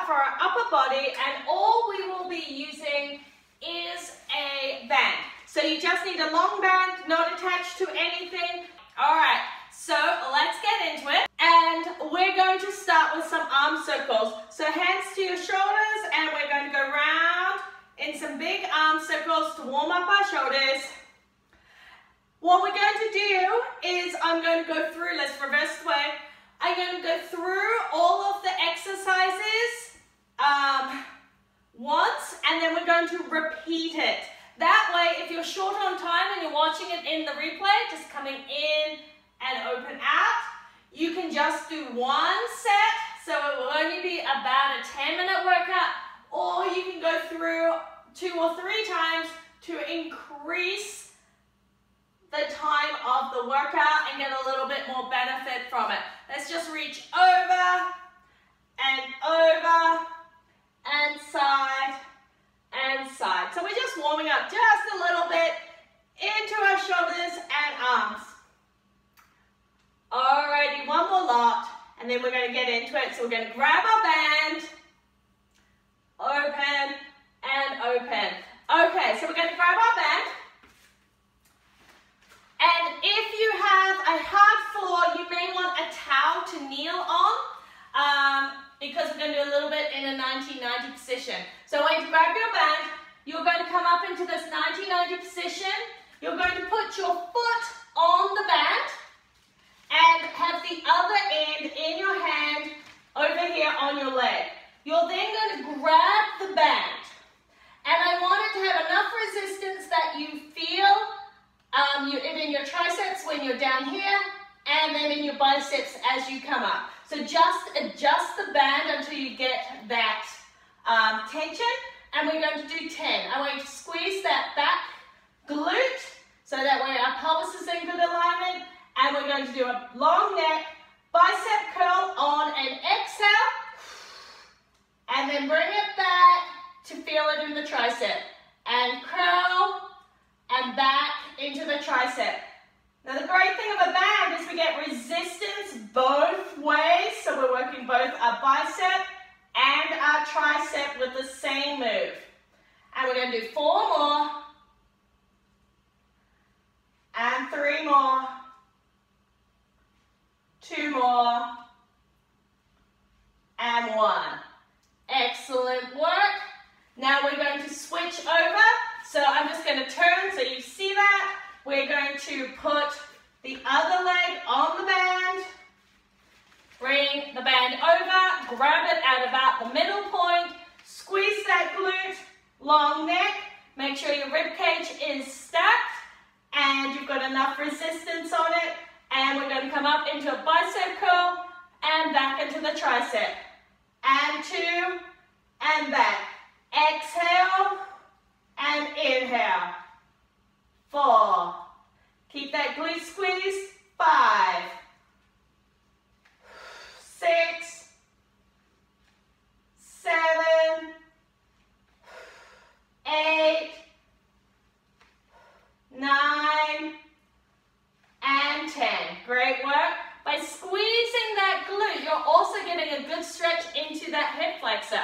workout for our upper body, and all we will be using is a band. So you just need a long band, not attached to anything. All right, so let's get into it. And we're going to start with some arm circles. So hands to your shoulders, and we're going to go round in some big arm circles to warm up our shoulders. What we're going to do is I'm going to go through, let's reverse the way. I'm going to go through all of the exercises once, and then we're going to repeat it. That way, if you're short on time and you're watching it in the replay, just coming in and open out, you can just do one set, so it will only be about a 10-minute workout, or you can go through 2 or 3 times to increase the time of the workout and get a little bit more benefit from it. Let's just reach over and side and side. So we're just warming up just a little bit into our shoulders and arms. Alrighty, one more lot, and then we're going to get into it. So we're going to grab our band, open and open. Okay, so we're going to grab our band. And if you have a hard floor, you may want a towel to kneel on because we're going to do a little bit in a 90-90 position. So when you grab your band, you're going to come up into this 90-90 position. You're going to put your foot on the band and have the other end in your hand over here on your leg. You're then going to grab the band. And I want it to have enough resistance that you feel in your triceps when you're down here, and then in your biceps as you come up. So just adjust the band until you get that tension, and we're going to do 10. I want you to squeeze that back glute so that way our pelvis is in good alignment, and we're going to do a long neck bicep curl on an exhale, and then bring it back to feel it in the tricep, and curl and back into the tricep. Now the great thing of a band is we get resistance both ways, so we're working both our bicep and our tricep with the same move. And we're going to do 4 more, and 3 more, 2 more, and 1. Excellent work. Now we're going to switch over. So I'm just going to turn so you see that. We're going to put the other leg on the band, bring the band over, grab it at about the middle point, squeeze that glute, long neck, make sure your rib cage is stacked and you've got enough resistance on it, and we're going to come up into a bicep curl and back into the tricep, and 2 and back. Exhale and inhale. 4. Keep that glute squeezed. 5. 6. 7. 8. 9. And 10. Great work. By squeezing that glute, you're also getting a good stretch into that hip flexor.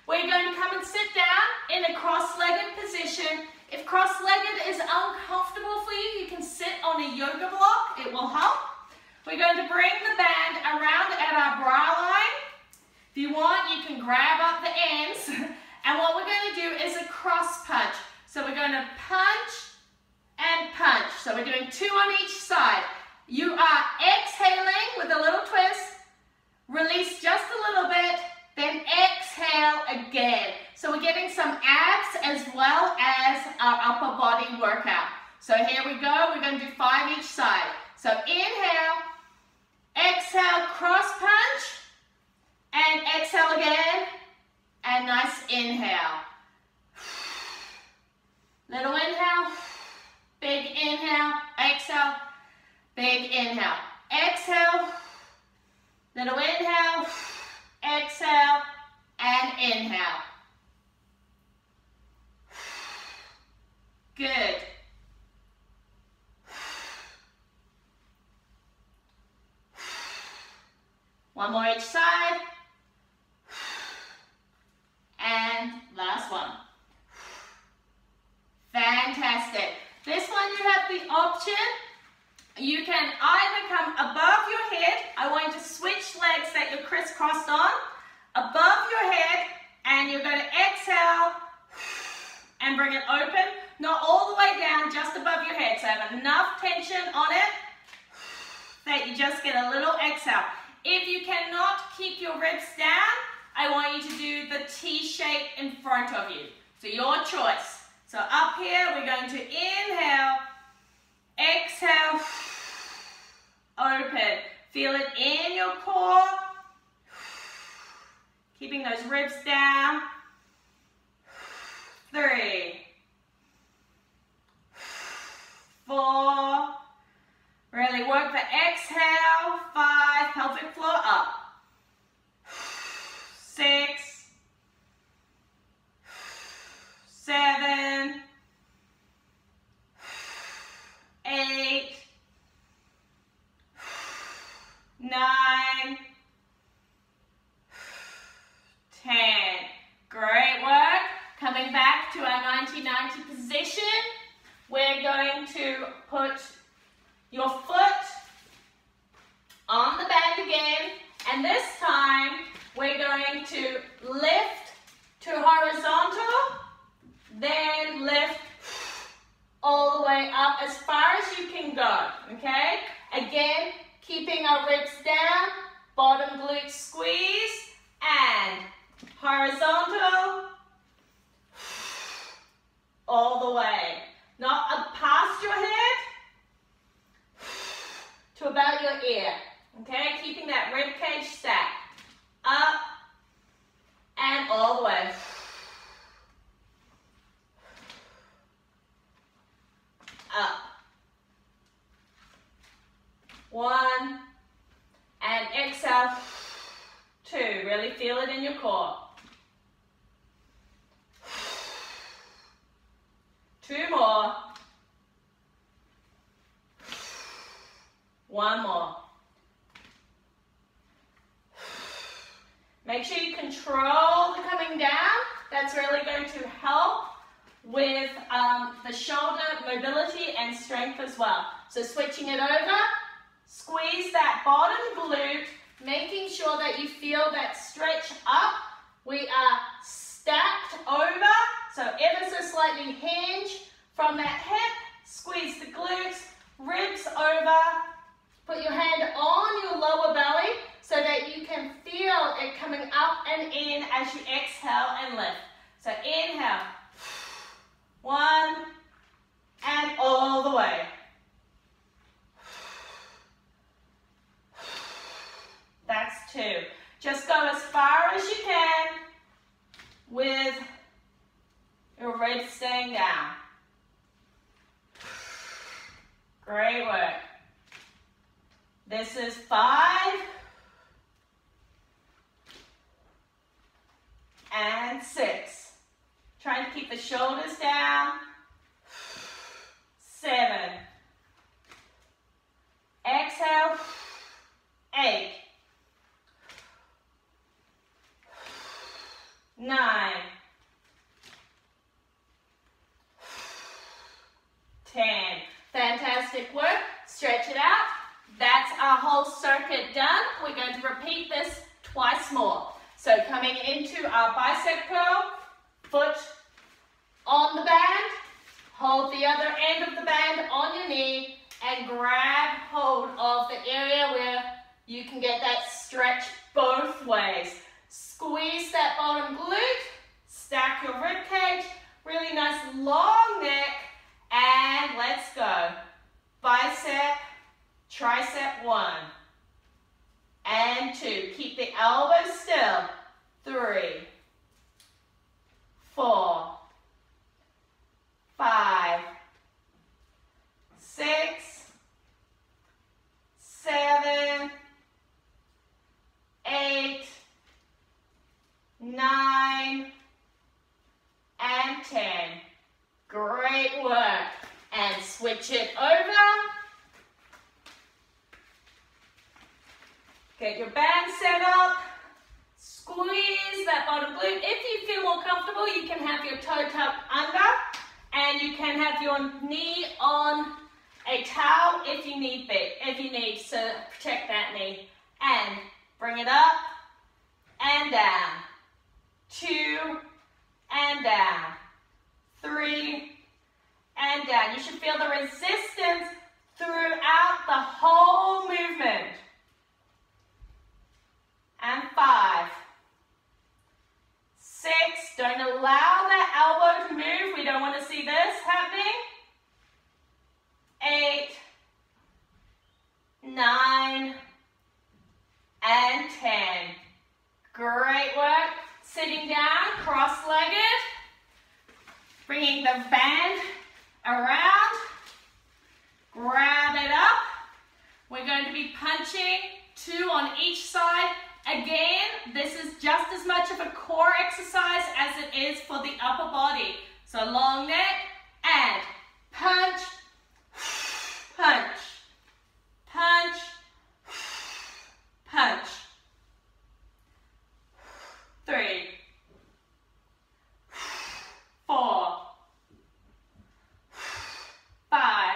We're going to come and sit down in a cross-legged position. If cross-legged is uncomfortable for you, you can sit on a yoga block. It will help. We're going to bring the band around at our brow line. If you want, you can grab up the ends. And what we're going to do is a cross punch. So we're going to punch and punch. So we're doing 2 on each side. You are exhaling with a little twist. Release just a little bit. Then exhale again. So we're getting some abs as well as our upper body workout. So here we go. We're going to do 5 each side. So inhale, exhale, cross punch, and exhale again, and nice inhale. Little inhale, big inhale, exhale, big inhale. Exhale, little inhale, exhale, and inhale. Good. One more each side. And last one. Fantastic. This one you have the option. You can either come above your head. I want you to switch legs that you're crisscrossed on. Above your head, and you're going to exhale and bring it open. Not all the way down, just above your head. So have enough tension on it that you just get a little exhale. If you cannot keep your ribs down, I want you to do the T shape in front of you. So your choice. So up here, we're going to inhale, exhale, open. Feel it in your core. Keeping those ribs down. 3, 4. Really work the exhale. 5, pelvic floor up. 6, 7, 8, 9, 10. Great work. Coming back to our 90-90 position, we're going to put your foot on the band again, and this time we're going to lift to horizontal, then lift all the way up as far as you can go, okay? Again, keeping our ribs down, bottom glute squeeze, and horizontal, all the way. Not up past your head, to about your ear, okay? Keeping that rib cage stacked. Up, and all the way. Up. 1, and exhale. 2, really feel it in your core. 2 more. 1 more. Make sure you control the coming down. That's really going to help with the shoulder mobility and strength as well. So switching it over, squeeze that bottom glute, making sure that you feel that stretch up. We are stacked over, so ever so slightly hinge from that hip, squeeze the glutes, ribs over, put your hand on your lower belly so that you can feel it coming up and in as you exhale and lift. So inhale, 1, and all the way. That's 2. Just go as far as you can with your ribs staying down. Great work. This is 5 and 6. Trying to keep the shoulders down. 7. Exhale. 8. 9. 10. Fantastic work. Stretch it out. That's our whole circuit done. We're going to repeat this twice more. So coming into our bicep curl, foot on the band, hold the other end of the band on your knee, and grab hold of the area where you can get that stretch both ways. Squeeze that bottom glute, stack your rib cage, really nice long neck, and let's go. Bicep, tricep 1, and 2. Keep the elbows still. 3, 4, 5, 6, 7, 8, 9, and 10. Great work. And switch it over. Get your band set up. Squeeze that bottom comfortable, you can have your toe tucked under, and you can have your knee on a towel if you need to protect that knee. And bring it up and down. 2 and down. 3 and down. You should feel the resistance throughout the whole movement. And 5, 6, don't allow that elbow to move. We don't want to see this happening. 8, 9, and 10. Great work. Sitting down, cross-legged. Bringing the band around. Grab it up. We're going to be punching 2 on each side. Again, this is just as much of a core exercise as it is for the upper body. So long neck and punch, punch, punch, punch. 3, 4, 5,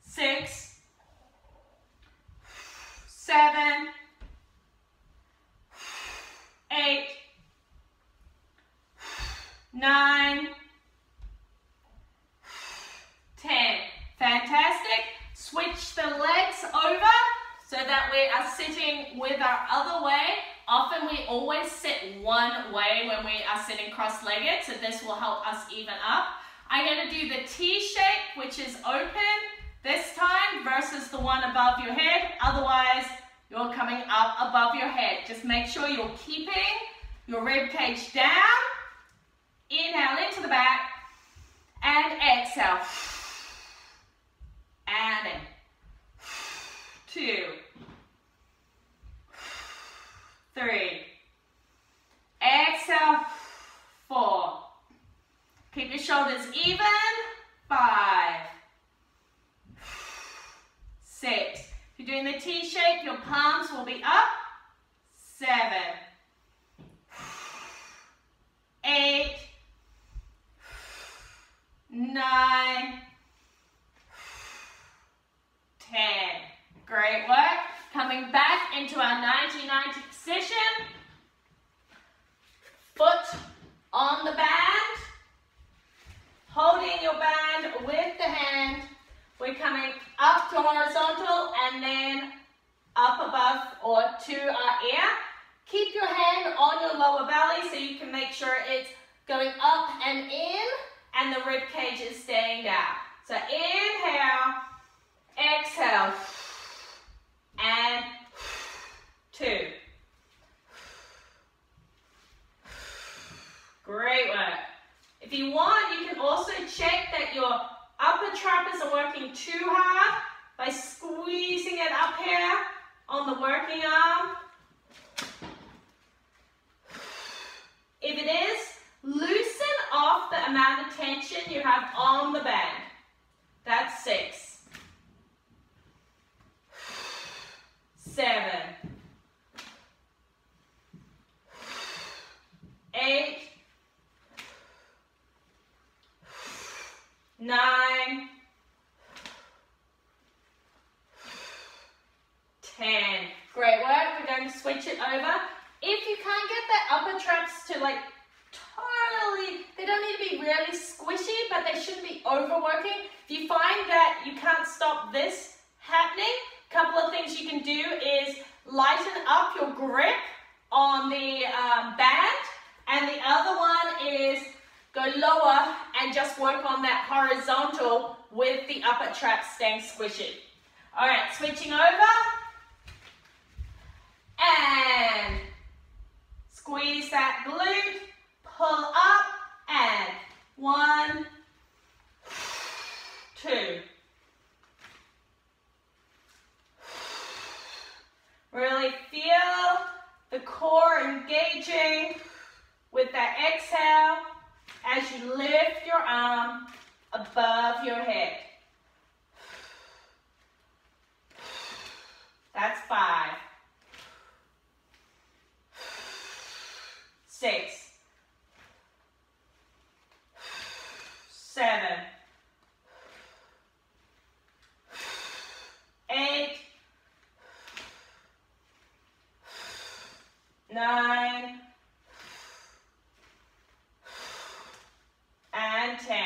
6, 7, 8, 9, 10. Fantastic. Switch the legs over so that we are sitting with our other way. Often we always sit one way when we are sitting cross-legged, so this will help us even up. I'm going to do the T shape, which is open this time versus the one above your head. Otherwise, you're coming up above your head. Just make sure you're keeping your rib cage down. Inhale into the back and exhale. And in. 2, 3. Exhale. 4. Keep your shoulders even. 5. 6. If you're doing the T shape, your palms will be up. 7. 8. 9. 10. Great work. Coming back into our 90-90 position. Foot on the band. Holding your band with the hand. We're coming up to horizontal and then up above or to our ear. Keep your hand on your lower belly so you can make sure it's going up and in and the rib cage is staying down. So inhale, exhale, and 2. Great work. If you want, you can also check that your upper traps are working too hard by squeezing it up here on the working arm. If it is, loosen off the amount of tension you have on the band. That's 6. 7. 8. 9. 10. Great work. We're going to switch it over. If you can't get the upper traps to like totally, they don't need to be really squishy, but they shouldn't be overworking. If you find that you can't stop this happening, a couple of things you can do is lighten up your grip on the band, and the other one is go lower and just work on that horizontal with the upper trap staying squishy. All right, switching over. And squeeze that glute, pull up, and 1, 2. Really feel the core engaging with that exhale as you lift your arm above your head. That's 5. 9, and 10.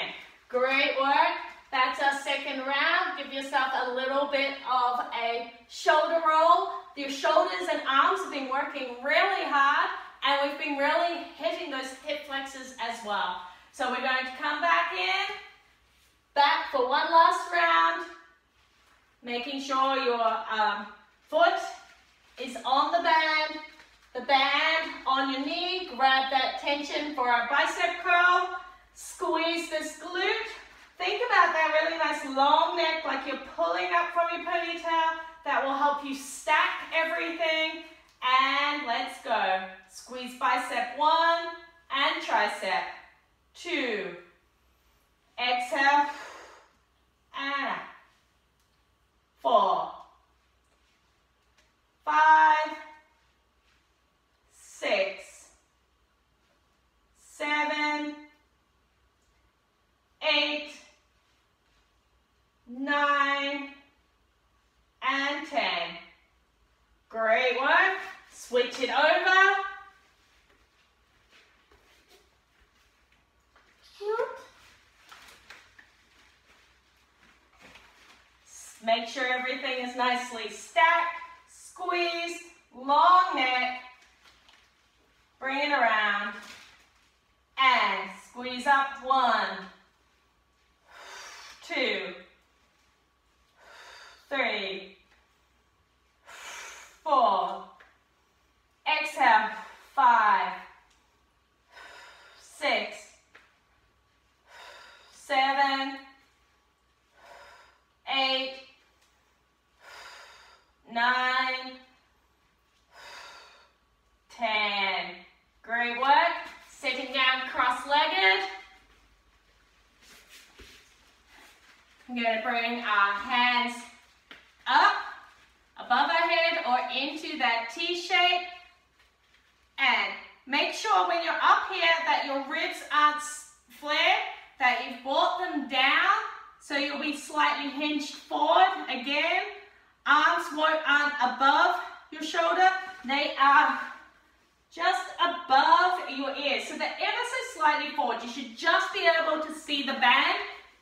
Great work. That's our second round. Give yourself a little bit of a shoulder roll. Your shoulders and arms have been working really hard, and we've been really hitting those hip flexors as well. So we're going to come back in, back for one last round, making sure your foot is on the band on your knee. Grab that tension for our bicep curl. Squeeze this glute. Think about that really nice long neck, like you're pulling up from your ponytail. That will help you stack everything. And let's go. Squeeze bicep 1 and tricep 2. Exhale. And 4, 5, 6, 7, 8, 9, and 10. Great work. Switch it over. Make sure everything is nicely stacked. Squeeze, long neck. Bring it around. And squeeze up. 1, 2, 3, 4. Exhale. 5, 6, 7, 8, 9, 10. Great work. Sitting down cross-legged. I'm going to bring our hands up, above our head or into that T shape. And make sure when you're up here that your ribs aren't flared, that you've brought them down so you'll be slightly hinged forward. Again, arms aren't above your shoulder, they are just above your ears. So they're ever so slightly forward. You should just be able to see the band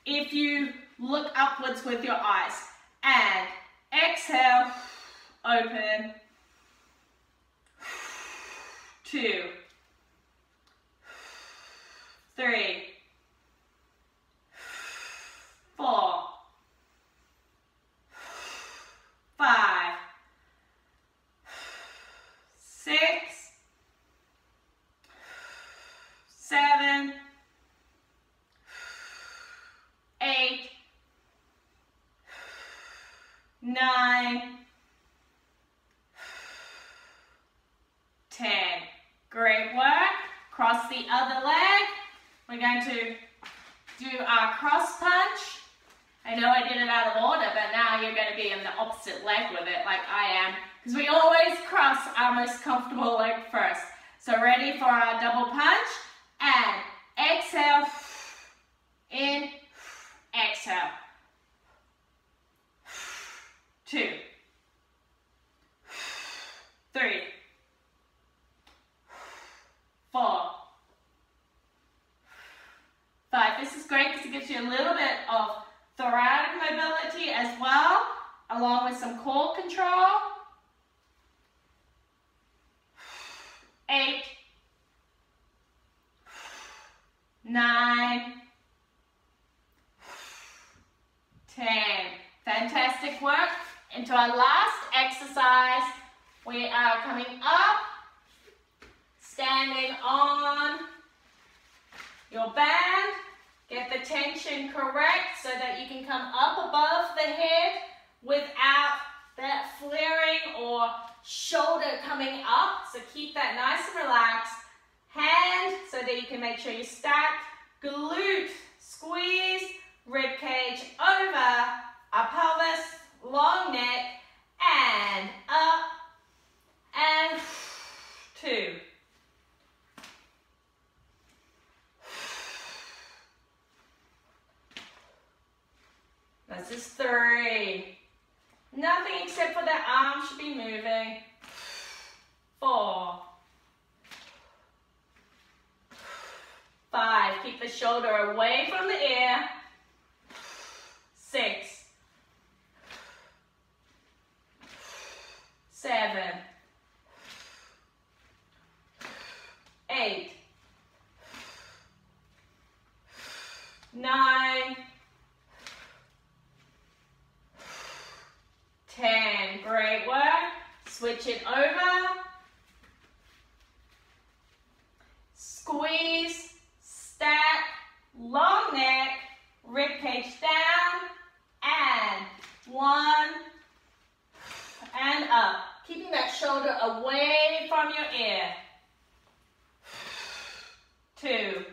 if you look upwards with your eyes. And exhale, open. 2, 3, 4, 5, 6, 7, 8, 9, 10. Great work. Cross the other leg. We're going to do our cross punch. I know I did it out of order, but now you're going to be in the opposite leg with it like I am, because we always cross our most comfortable leg first. So ready for our double punch, and exhale, in, exhale. 2, 3, 4, 5. This is great because it gives you a little bit of thoracic mobility as well, along with some core control. 8, 9, 10. Fantastic work. Into our last exercise, we are coming up, standing on your band. Get the tension correct so that you can come up above the head without that flaring or shoulder coming up. So keep that nice and relaxed. Hand so that you can make sure you stack. Glute, squeeze, rib cage over our pelvis, long neck, and up, and 2. This is 3. Nothing except for the arms should be moving. 4, shoulder away from the ear. 6, 7, 8, 9, 10. Great work. Switch it over. Squeeze, stack, long neck, rib cage down, and 1, and up. Keeping that shoulder away from your ear. 2,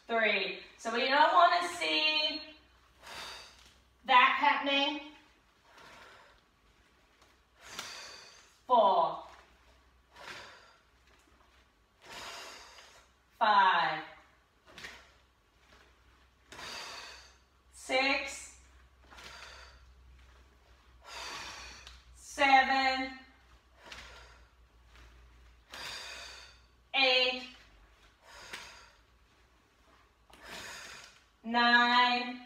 3. So we don't want to see that happening. 4, 5, 6, 7, 8, 9,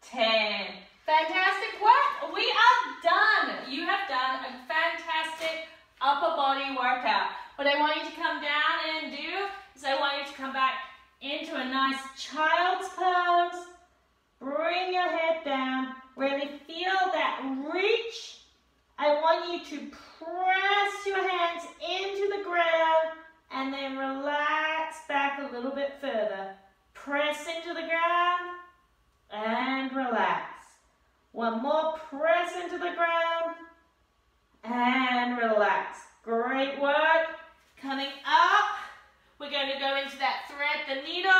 10. Fantastic work. We are done. You have done a fantastic upper body workout. What I want you to come down and do is I want you to come back into a nice child's pose. Bring your head down. Really feel that reach. I want you to press your hands into the ground and then relax back a little bit further. Press into the ground and relax. One more, press into the ground and relax. Great work. Coming up, we're going to go into that thread the needle.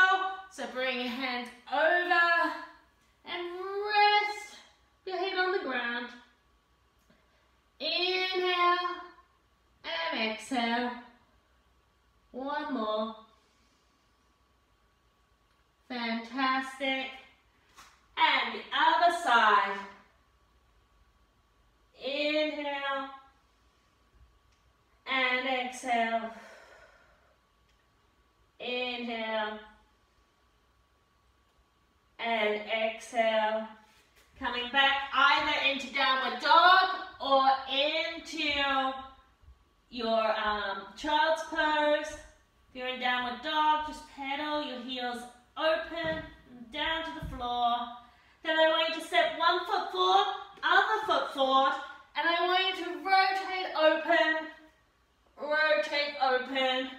So bring your hand over and rest your head on the ground. Inhale and exhale. One more. Fantastic. And the other side. Inhale and exhale. Inhale and exhale. Coming back either into downward dog or into your child's pose. If you're in downward dog, just pedal your heels open and down to the floor. Then I want you to step one foot forward, other foot forward, and I want you to rotate open, rotate open,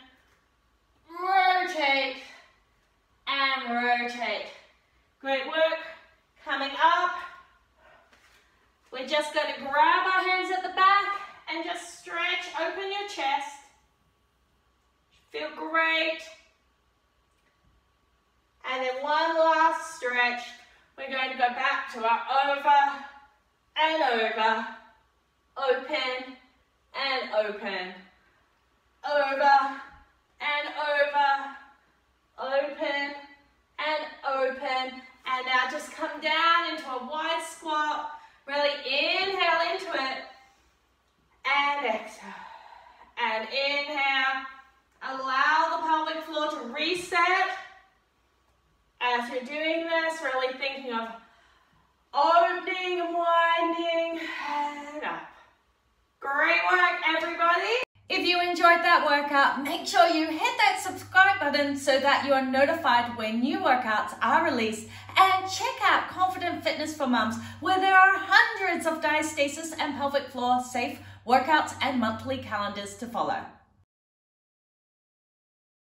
rotate, and rotate. Great work. Coming up, we're just going to grab our hands at the back and just stretch open your chest. Feel great. And then one last stretch. We're going to go back to our over and over, open and open, over and over, open and open. And now just come down into a wide squat. Really inhale into it and exhale. And inhale. Allow the pelvic floor to reset. As you're doing this, really thinking of opening and winding and up. Great work, everybody. If you enjoyed that workout, make sure you hit that subscribe button so that you are notified when new workouts are released. And check out Confident Fitness for Mums, where there are hundreds of diastasis and pelvic floor safe workouts and monthly calendars to follow.